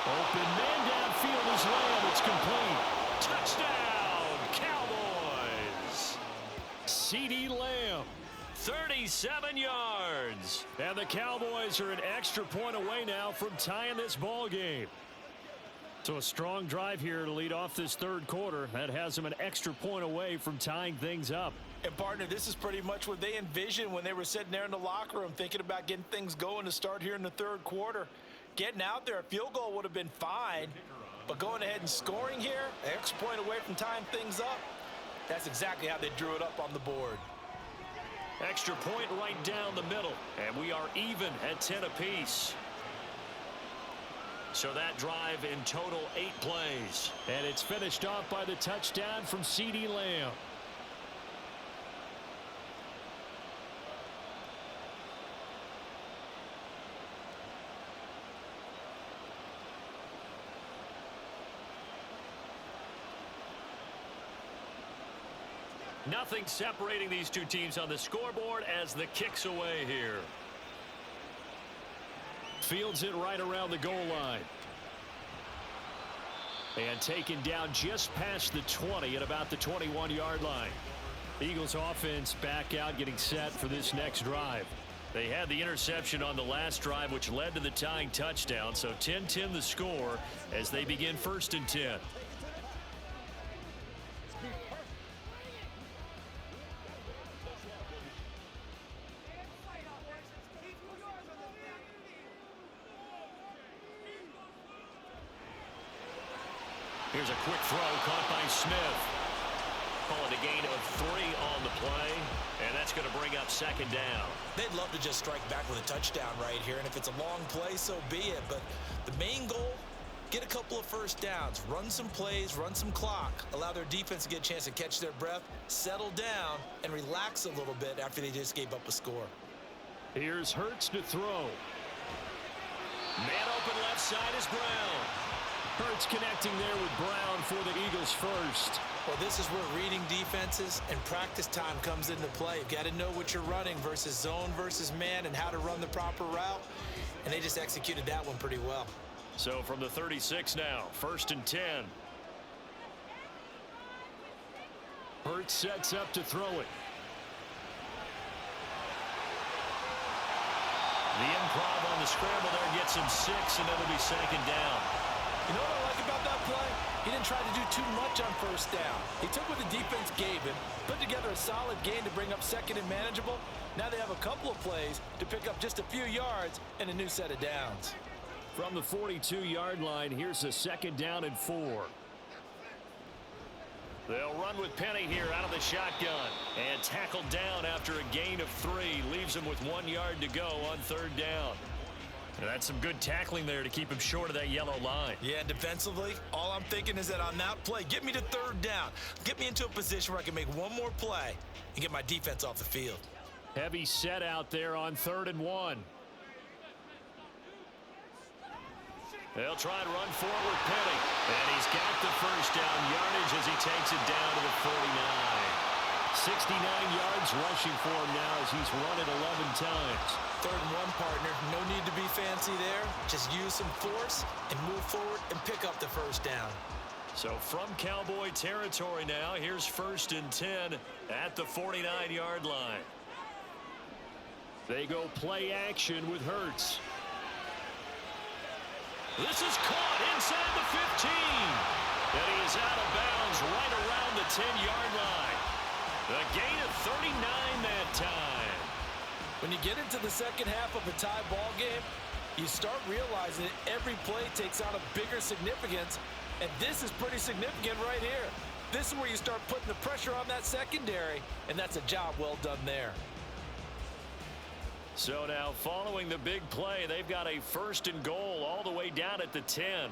Open man downfield is Lamb. It's complete. Touchdown, Cowboys. C.D. Lamb, 37 yards. And the Cowboys are an extra point away now from tying this ball game. So a strong drive here to lead off this 3rd quarter. That has them an extra point away from tying things up. And, partner, this is pretty much what they envisioned when they were sitting there in the locker room thinking about getting things going to start here in the 3rd quarter. Getting out there, a field goal would have been fine, but going ahead and scoring here, an extra point away from tying things up, that's exactly how they drew it up on the board. Extra point right down the middle, and we are even at 10 apiece. So that drive in total 8 plays. And it's finished off by the touchdown from C.D. Lamb. Nothing separating these two teams on the scoreboard as the kick's away here. Fields it right around the goal line. And taken down just past the 20 at about the 21-yard line. The Eagles offense back out, getting set for this next drive. They had the interception on the last drive, which led to the tying touchdown. So 10-10 the score as they begin 1st and 10. Here's a quick throw caught by Smith. Calling a gain of 3 on the play, and that's going to bring up 2nd down. They'd love to just strike back with a touchdown right here, and if it's a long play, so be it. But the main goal, get a couple of first downs, run some plays, run some clock, allow their defense to get a chance to catch their breath, settle down, and relax a little bit after they just gave up a score. Here's Hurts to throw. Man open left side is Brown. Hurts connecting there with Brown for the Eagles first. Well, this is where reading defenses and practice time comes into play. You've got to know what you're running versus zone versus man and how to run the proper route. And they just executed that one pretty well. So from the 36 now, 1st and 10. Hurts sets up to throw it. The improv scramble there gets him 6, and it'll be second down. You know what I like about that play? He didn't try to do too much on first down. He took what the defense gave him, put together a solid gain to bring up second and manageable. Now they have a couple of plays to pick up just a few yards and a new set of downs. From the 42-yard line, here's a second down and 4. They'll run with Penny here out of the shotgun. And tackled down after a gain of 3. Leaves him with 1 yard to go on third down. That's some good tackling there to keep him short of that yellow line. Yeah, defensively, all I'm thinking is that on that play, get me to third down. Get me into a position where I can make one more play and get my defense off the field. Heavy set out there on 3rd and 1. They'll try and run forward Penny. And he's got the first down yardage as he takes it down to the 49. 69 yards rushing for him now as he's run it 11 times. 3rd and 1, partner. No need to be fancy there. Just use some force and move forward and pick up the first down. So from Cowboy territory now, here's 1st and 10 at the 49-yard line. They go play action with Hurts. This is caught inside the 15. And he is out of bounds right around the 10-yard line. The gain of 39 that time. When you get into the second half of a tie ball game, you start realizing that every play takes on a bigger significance, and this is pretty significant right here. This is where you start putting the pressure on that secondary, and that's a job well done there. So now following the big play, they've got a 1st and goal all the way down at the 10.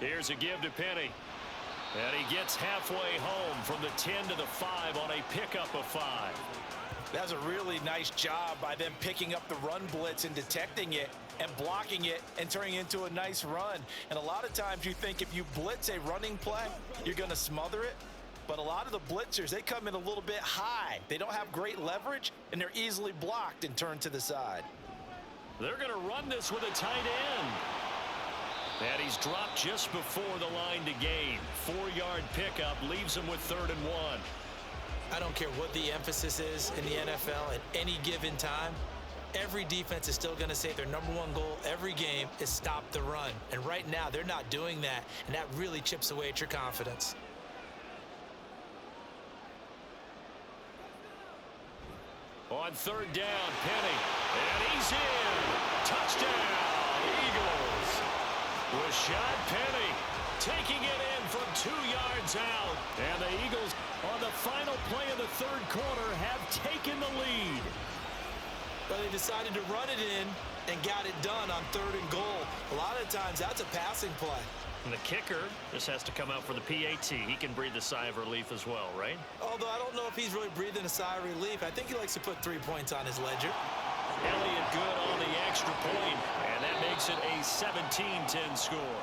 Here's a give to Penny. And he gets halfway home from the 10 to the 5 on a pickup of 5. That's a really nice job by them picking up the run blitz and detecting it and blocking it and turning it into a nice run. And a lot of times you think if you blitz a running play, you're going to smother it. But a lot of the blitzers, they come in a little bit high. They don't have great leverage, and they're easily blocked and turned to the side. They're going to run this with a tight end. And he's dropped just before the line to gain. 4-yard pickup leaves him with 3rd and 1. I don't care what the emphasis is in the NFL at any given time. Every defense is still going to say their #1 goal every game is stop the run. And right now, they're not doing that, and that really chips away at your confidence. On 3rd down, Penny. And he's in. Touchdown, Eagles. Rashad Penny taking it in from 2 yards out. And the Eagles, on the final play of the 3rd quarter, have taken the lead. But they decided to run it in and got it done on 3rd and goal. A lot of times, that's a passing play. And the kicker just has to come out for the PAT. He can breathe a sigh of relief as well, right? Although I don't know if he's really breathing a sigh of relief. I think he likes to put 3 points on his ledger. Elliott good on the extra point, and that makes it a 17-10 score.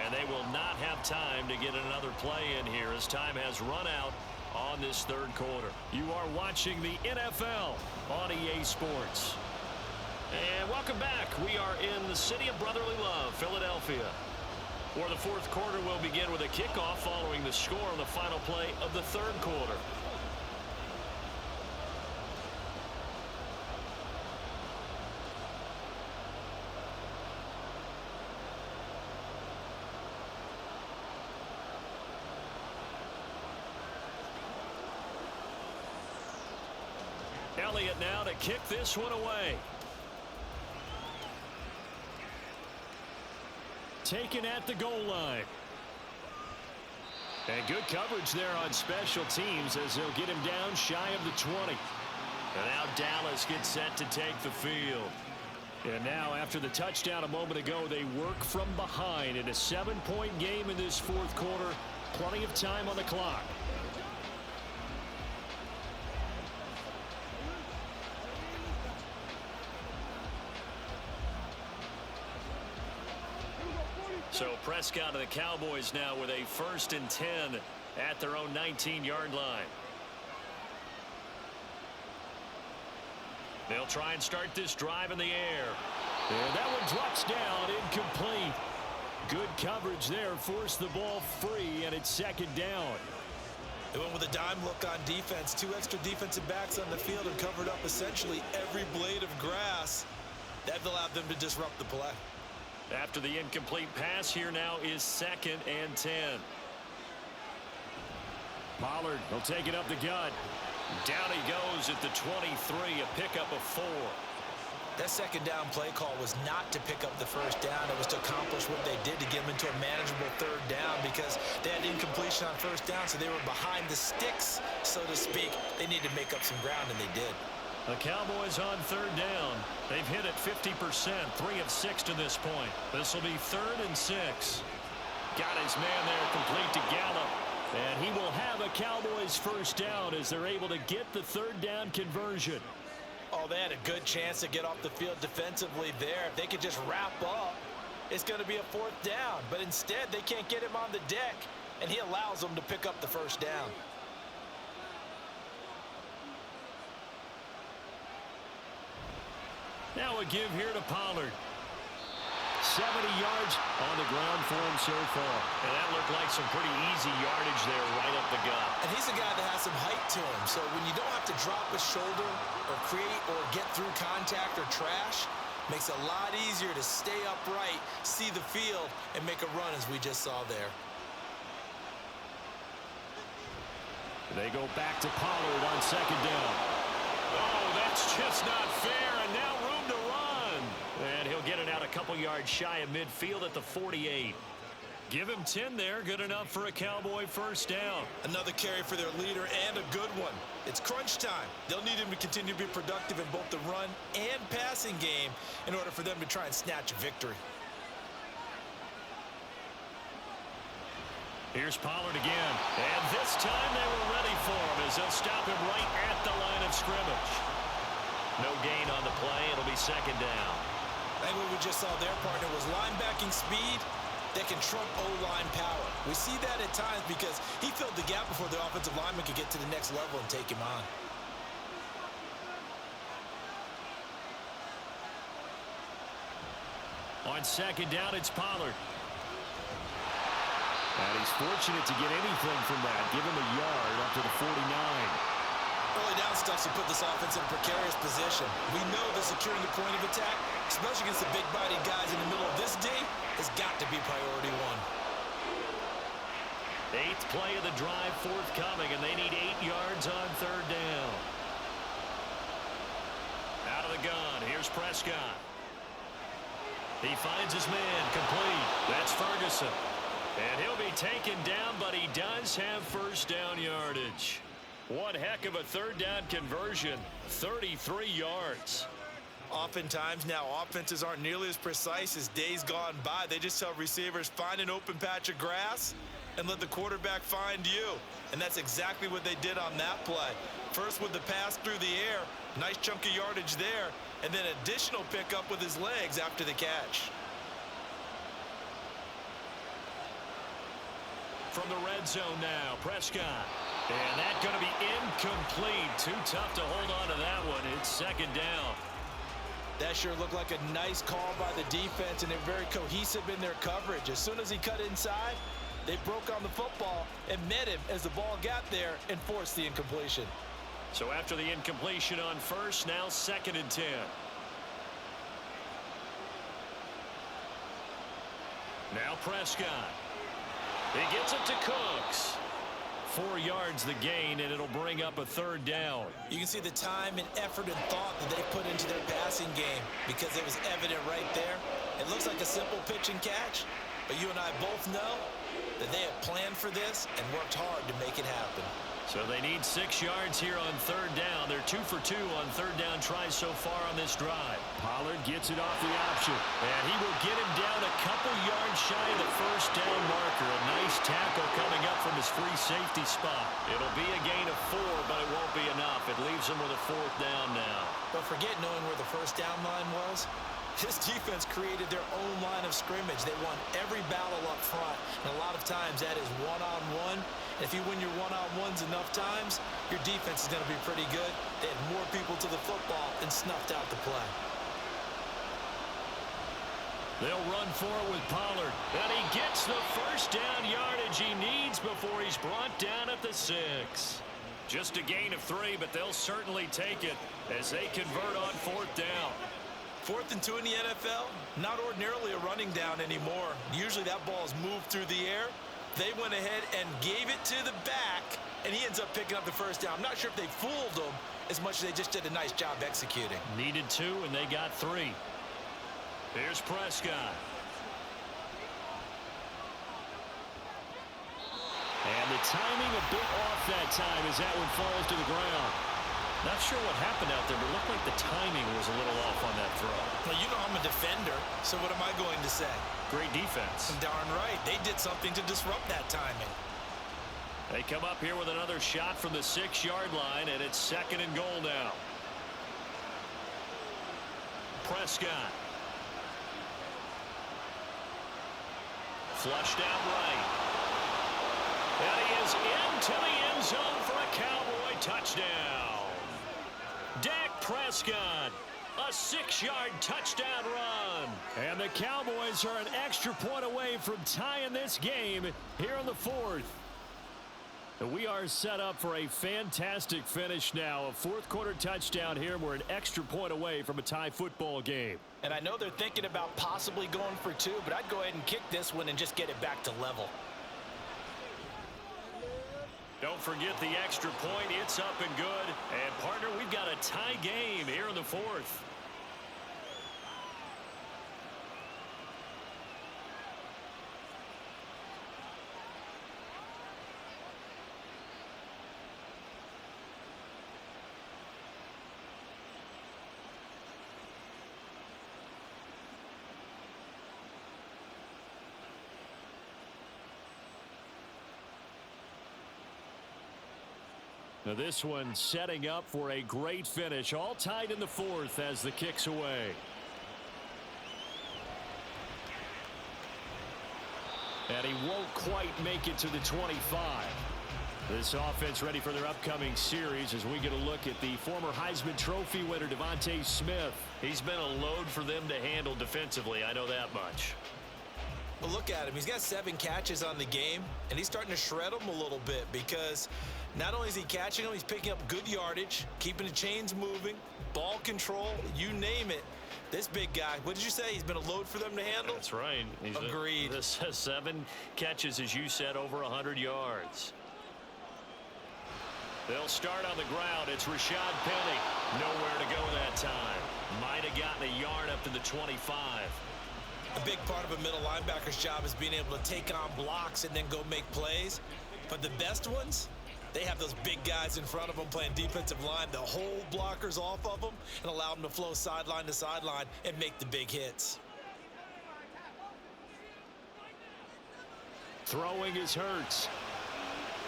And they will not have time to get another play in here as time has run out on this 3rd quarter. You are watching the NFL on EA Sports. And welcome back. We are in the city of brotherly love, Philadelphia, where the 4th quarter will begin with a kickoff following the score on the final play of the 3rd quarter. Elliott now to kick this one away. Taken at the goal line. And good coverage there on special teams as they'll get him down shy of the 20. And now Dallas gets set to take the field. And now after the touchdown a moment ago, they work from behind in a 7-point game in this 4th quarter. Plenty of time on the clock. So Prescott and the Cowboys now with a 1st and 10 at their own 19-yard line. They'll try and start this drive in the air. And that one drops down, incomplete. Good coverage there, forced the ball free, and it's 2nd down. They went with a dime look on defense. 2 extra defensive backs on the field and covered up essentially every blade of grass. That allowed them to disrupt the play. After the incomplete pass, here now is 2nd and 10. Pollard will take it up the gut. Down he goes at the 23, a pickup of 4. That second down play call was not to pick up the first down. It was to accomplish what they did to get them into a manageable 3rd down because they had incompletion on first down, so they were behind the sticks, so to speak. They needed to make up some ground, and they did. The Cowboys on 3rd down. They've hit it 50%, 3 of 6 to this point. This will be 3rd and 6. Got his man there complete to Gallup. And he will have a Cowboys first down as they're able to get the 3rd down conversion. Oh, they had a good chance to get off the field defensively there. If they could just wrap up, it's going to be a 4th down. But instead, they can't get him on the deck, and he allows them to pick up the first down. Now a give here to Pollard. 70 yards on the ground for him so far. And that looked like some pretty easy yardage there right up the gut. And he's a guy that has some height to him. So when you don't have to drop a shoulder or create or get through contact or trash, makes it a lot easier to stay upright, see the field, and make a run as we just saw there. They go back to Pollard on 2nd down. Oh, that's just not fair. And now room to run. And he'll get it out a couple yards shy of midfield at the 48. Give him 10 there. Good enough for a Cowboy first down. Another carry for their leader and a good one. It's crunch time. They'll need him to continue to be productive in both the run and passing game in order for them to try and snatch a victory. Here's Pollard again. And this time they were ready for him as they'll stop him right at the line of scrimmage. No gain on the play. It'll be 2nd down. I think what we just saw their partner was linebacking speed that can trump O-line power. We see that at times because he filled the gap before the offensive lineman could get to the next level and take him on. On 2nd down, it's Pollard. And he's fortunate to get anything from that. Give him a yard up to the 49. Early down stuff to put this offense in a precarious position. We know that securing the point of attack, especially against the big-bodied guys in the middle of this day, has got to be priority 1. 8th play of the drive forthcoming, and they need 8 yards on 3rd down. Out of the gun, here's Prescott. He finds his man, complete. That's Ferguson. And he'll be taken down, but he does have first down yardage. One heck of a 3rd down conversion, 33 yards. Oftentimes now, offenses aren't nearly as precise as days gone by. They just tell receivers, find an open patch of grass and let the quarterback find you. And that's exactly what they did on that play. First with the pass through the air, nice chunk of yardage there, and then additional pickup with his legs after the catch. From the red zone now, Prescott. And that's going to be incomplete. Too tough to hold on to that one. It's 2nd down. That sure looked like a nice call by the defense, and they're very cohesive in their coverage. As soon as he cut inside, they broke on the football and met him as the ball got there and forced the incompletion. So after the incompletion on first, now 2nd and 10. Now Prescott. He gets it to Cooks. 4 yards the gain, and it'll bring up a 3rd down. You can see the time and effort and thought that they put into their passing game because it was evident right there. It looks like a simple pitch and catch, but you and I both know that they have planned for this and worked hard to make it happen. So they need 6 yards here on 3rd down. They're 2 for 2 on 3rd down tries so far on this drive. Pollard gets it off the option. And he will get him down a couple yards shy of the first down marker. A nice tackle coming up from his free safety spot. It'll be a gain of 4, but it won't be enough. It leaves him with a 4th down now. But forget knowing where the first down line was. This defense created their own line of scrimmage. They won every battle up front, and a lot of times that is one-on-one. If you win your one-on-ones enough times, your defense is going to be pretty good. They had more people to the football and snuffed out the play. They'll run for it with Pollard. And he gets the first down yardage he needs gains before he's brought down at the 6. Just a gain of 3, but they'll certainly take it as they convert on 4th down. 4th and 2 in the NFL, not ordinarily a running down anymore. Usually that ball is moved through the air. They went ahead and gave it to the back, and he ends up picking up the 1st down. I'm not sure if they fooled him as much as they just did a nice job executing. Needed 2, and they got 3. Here's Prescott. And the timing a bit off that time as that one falls to the ground. Not sure what happened out there, but it looked like the timing was a little off on that throw. Well, you know I'm a defender, so what am I going to say? Great defense. Darn right. They did something to disrupt that timing. They come up here with another shot from the 6-yard line, and it's 2nd and goal now. Prescott. Flushed out right. And he is into the end zone for a Cowboy touchdown. Dak Prescott, a 6-yard touchdown run. And the Cowboys are an extra point away from tying this game here in the 4th. And we are set up for a fantastic finish now. A 4th quarter touchdown here. We're an extra point away from a tie football game. And I know they're thinking about possibly going for 2, but I'd go ahead and kick this one and just get it back to level. Don't forget the extra point. It's up and good. And, partner, we've got a tie game here in the 4th. Now this one setting up for a great finish. All tied in the 4th as the kick's away. And he won't quite make it to the 25. This offense ready for their upcoming series as we get a look at the former Heisman Trophy winner, Devontae Smith. He's been a load for them to handle defensively. I know that much. Well, look at him. He's got 7 catches on the game, and he's starting to shred them a little bit because not only is he catching them, he's picking up good yardage, keeping the chains moving, ball control, you name it. This big guy, what did you say? He's been a load for them to handle? That's right. Agreed. This has 7 catches, as you said, over 100 yards. They'll start on the ground. It's Rashad Penny. Nowhere to go that time. Might have gotten a yard up to the 25. A big part of a middle linebacker's job is being able to take on blocks and then go make plays. But the best ones, they have those big guys in front of them playing defensive line to hold blockers off of them and allow them to flow sideline to sideline and make the big hits. Throwing is Hurts.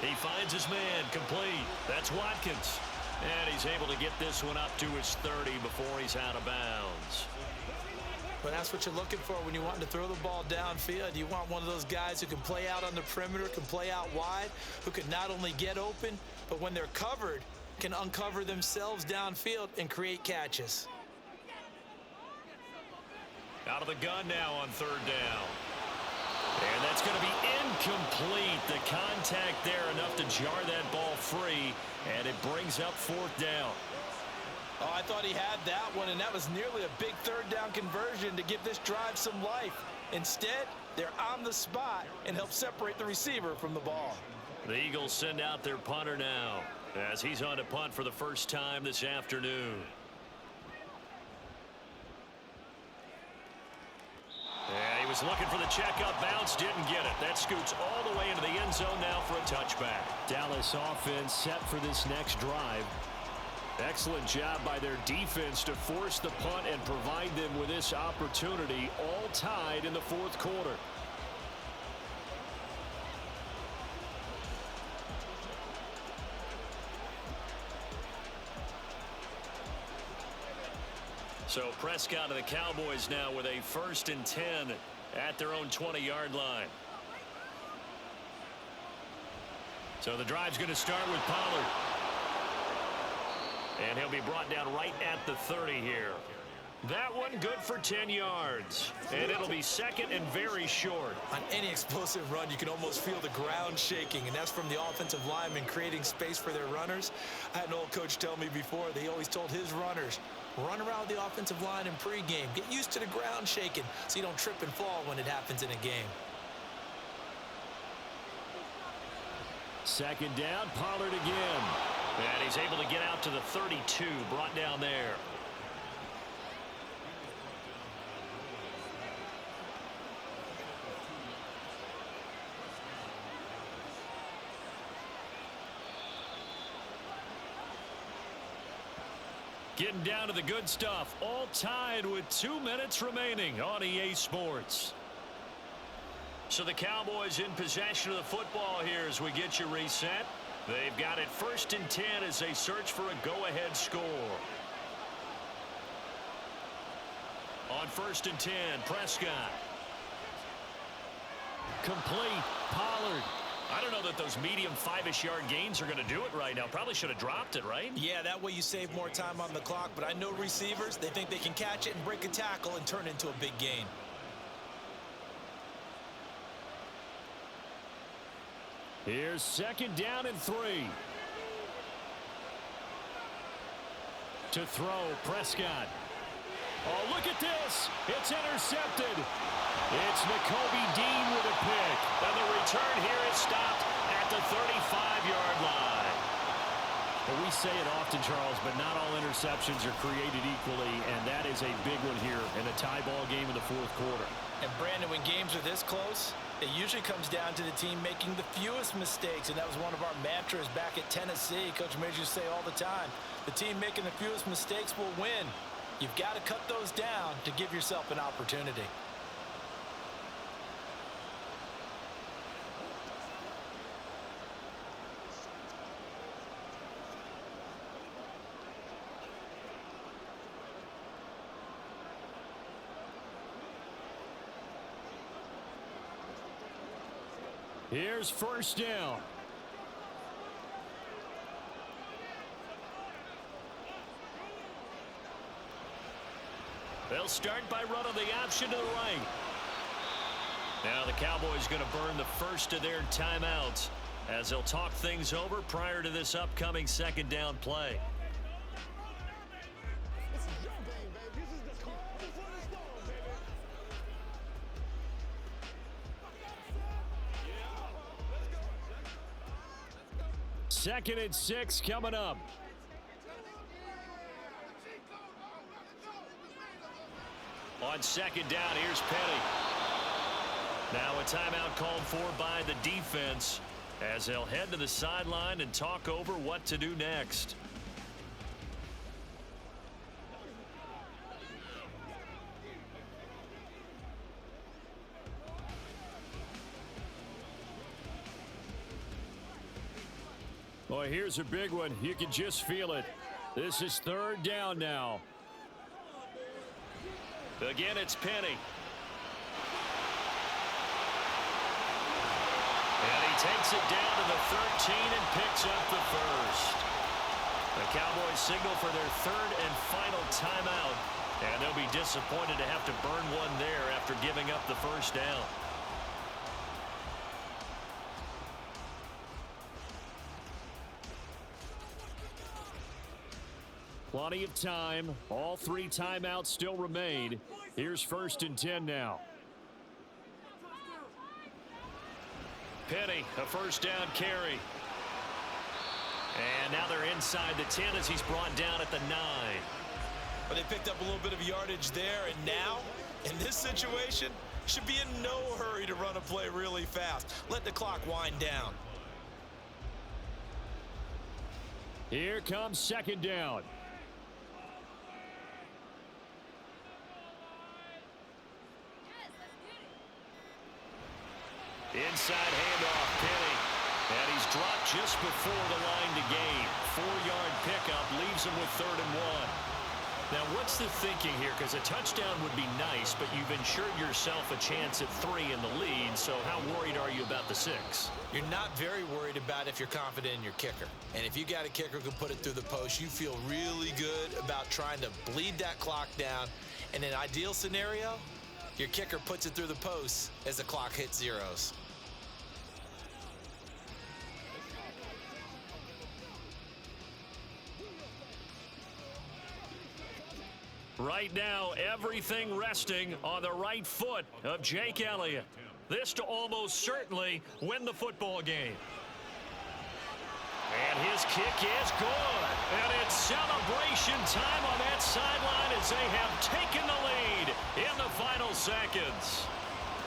He finds his man complete. That's Watkins. And he's able to get this one up to his 30 before he's out of bounds. But that's what you're looking for when you want to throw the ball downfield. You want one of those guys who can play out on the perimeter, can play out wide, who can not only get open, but when they're covered, can uncover themselves downfield and create catches. Out of the gun now on 3rd down. And that's going to be incomplete. The contact there enough to jar that ball free, and it brings up 4th down. Oh, I thought he had that one, and that was nearly a big 3rd down conversion to give this drive some life. Instead, they're on the spot and help separate the receiver from the ball. The Eagles send out their punter now as he's on to punt for the first time this afternoon. Yeah, he was looking for the checkup bounce, didn't get it. That scoots all the way into the end zone now for a touchback. Dallas offense set for this next drive. Excellent job by their defense to force the punt and provide them with this opportunity, all tied in the 4th quarter. So Prescott and the Cowboys now with a 1st and 10 at their own 20-yard line. So the drive's going to start with Pollard. And he'll be brought down right at the 30 here. That one good for 10 yards. And it'll be second and very short. On any explosive run, you can almost feel the ground shaking, and that's from the offensive linemen creating space for their runners. I had an old coach tell me before, they always told his runners, run around the offensive line in pregame. Get used to the ground shaking so you don't trip and fall when it happens in a game. Second down, Pollard again. And he's able to get out to the 32, brought down there. Getting down to the good stuff. All tied with 2 minutes remaining on EA Sports. So the Cowboys in possession of the football here as we get you reset. They've got it 1st and 10 as they search for a go-ahead score. On 1st and 10, Prescott. Complete. Pollard. I don't know that those medium 5-ish yard gains are going to do it right now. Probably should have dropped it, right? Yeah, that way you save more time on the clock. But I know receivers, they think they can catch it and break a tackle and turn it into a big gain. Here's 2nd down and 3. To throw, Prescott. Oh, look at this. It's intercepted. It's Nakobe Dean with a pick. And the return here is stopped at the 35-yard line. Well, we say it often, Charles, but not all interceptions are created equally, and that is a big one here in a tie ball game in the 4th quarter. And, Brandon, when games are this close, it usually comes down to the team making the fewest mistakes, and that was one of our mantras back at Tennessee. Coach Major used to say all the time, the team making the fewest mistakes will win. You've got to cut those down to give yourself an opportunity. Here's 1st down. They'll start by running the option to the right. Now the Cowboys going to burn the first of their timeouts as they'll talk things over prior to this upcoming 2nd down play. Second and 6 coming up. On 2nd down, here's Petty. Now a timeout called for by the defense as they'll head to the sideline and talk over what to do next. Boy, here's a big one. You can just feel it. This is 3rd down now. Again, it's Penny. And he takes it down to the 13 and picks up the first. The Cowboys signal for their 3rd and final timeout. And they'll be disappointed to have to burn one there after giving up the 1st down. Plenty of time. All 3 timeouts still remain. Here's 1st and 10 now. Penny, a 1st down carry. And now they're inside the 10 as he's brought down at the 9. But they picked up a little bit of yardage there, and now, in this situation, should be in no hurry to run a play really fast. Let the clock wind down. Here comes 2nd down. Inside handoff, Penny. And he's dropped just before the line to gain. 4-yard pickup leaves him with 3rd and 1. Now, what's the thinking here? Because a touchdown would be nice, but you've ensured yourself a chance at 3 in the lead, so how worried are you about the 6? You're not very worried about if you're confident in your kicker. And if you got a kicker who can put it through the post, you feel really good about trying to bleed that clock down. In an ideal scenario, your kicker puts it through the post as the clock hits zeros. Right now, everything resting on the right foot of Jake Elliott. This to almost certainly win the football game. And his kick is good. And it's celebration time on that sideline as they have taken the lead in the final seconds.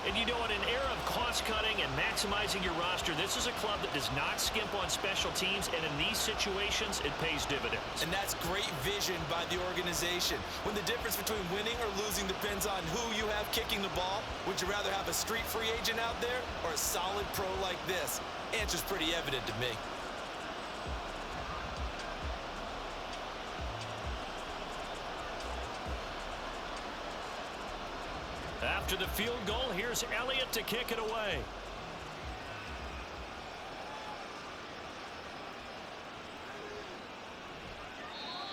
And you know, in an era of cost-cutting and maximizing your roster, this is a club that does not skimp on special teams, and in these situations, it pays dividends. And that's great vision by the organization. When the difference between winning or losing depends on who you have kicking the ball, would you rather have a street free agent out there or a solid pro like this? Answer's pretty evident to me. After the field goal, here's Elliott to kick it away.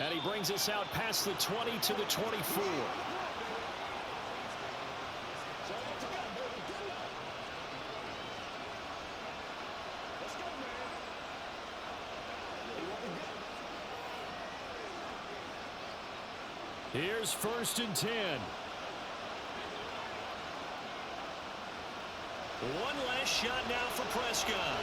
And he brings us out past the 20 to the 24. Here's 1st and 10. One last shot now for Prescott.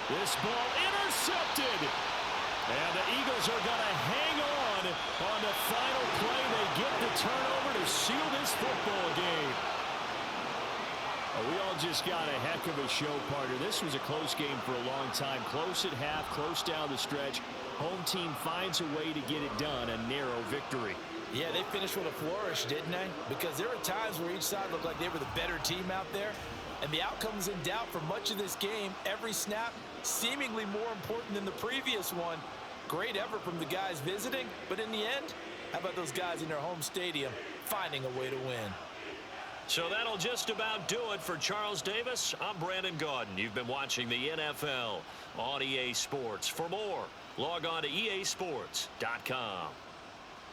This ball intercepted. And the Eagles are going to hang on the final play. They get the turnover to seal this football game. We all just got a heck of a show, partner. This was a close game for a long time. Close at half, close down the stretch. Home team finds a way to get it done, a narrow victory. Yeah, they finished with a flourish, didn't they? Because there were times where each side looked like they were the better team out there. And the outcome's in doubt for much of this game. Every snap seemingly more important than the previous one. Great effort from the guys visiting. But in the end, how about those guys in their home stadium finding a way to win? So that'll just about do it for Charles Davis. I'm Brandon Gaudin. You've been watching the NFL on EA Sports. For more, log on to easports.com.